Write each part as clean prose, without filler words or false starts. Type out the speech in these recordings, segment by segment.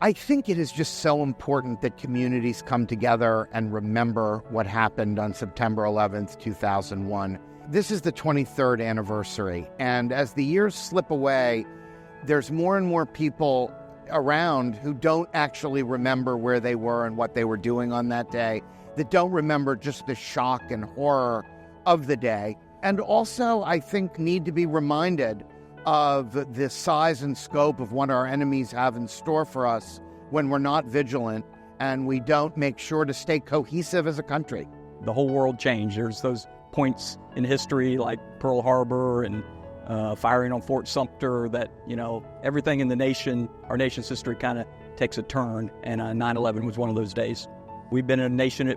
I think it is just so important that communities come together and remember what happened on September 11th, 2001. This is the 23rd anniversary, and as the years slip away, there's more and more people around who don't actually remember where they were and what they were doing on that day, that don't remember just the shock and horror of the day, and also, I think, need to be reminded of the size and scope of what our enemies have in store for us when we're not vigilant and we don't make sure to stay cohesive as a country. The whole world changed. There's those points in history like Pearl Harbor and firing on Fort Sumter that, everything in the nation, our nation's history kind of takes a turn, and 9/11 was one of those days. We've been a nation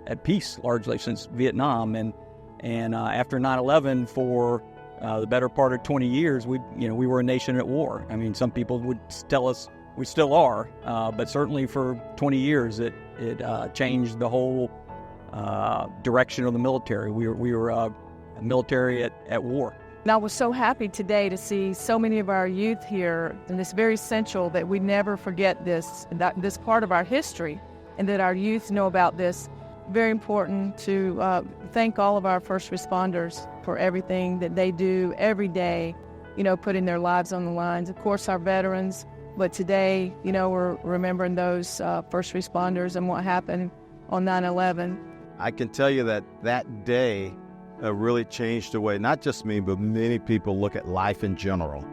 at peace largely since Vietnam, and after 9/11 for the better part of 20 years, we were a nation at war. I mean, some people would tell us we still are, but certainly for 20 years it changed the whole direction of the military. We were a military at war. And I was so happy today to see so many of our youth here, and it's very essential that we never forget this part of our history, and that our youth know about this. Very important to thank all of our first responders for everything that they do every day, putting their lives on the lines. Of course, our veterans, but today, we're remembering those first responders and what happened on 9/11. I can tell you that day really changed the way, not just me, but many people look at life in general.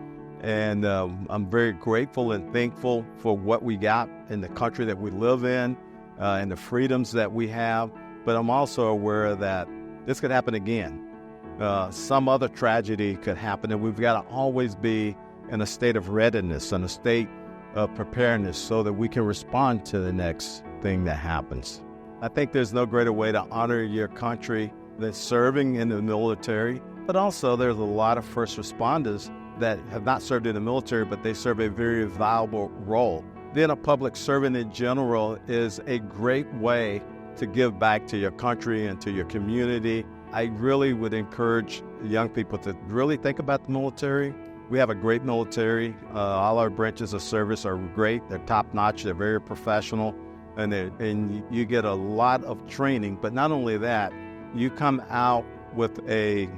And I'm very grateful and thankful for what we got in the country that we live in and the freedoms that we have. But I'm also aware that this could happen again. Some other tragedy could happen, and we've got to always be in a state of readiness, in a state of preparedness so that we can respond to the next thing that happens. I think there's no greater way to honor your country than serving in the military, but also there's a lot of first responders that have not served in the military, but they serve a very valuable role. Being a public servant in general is a great way to give back to your country and to your community. I really would encourage young people to really think about the military. We have a great military. All our branches of service are great. They're top-notch. They're very professional, and you get a lot of training. But not only that, you come out with a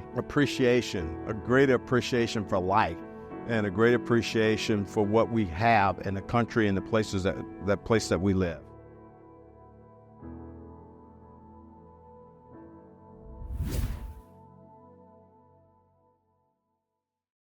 greater appreciation for life, and a great appreciation for what we have in the country and the place that we live.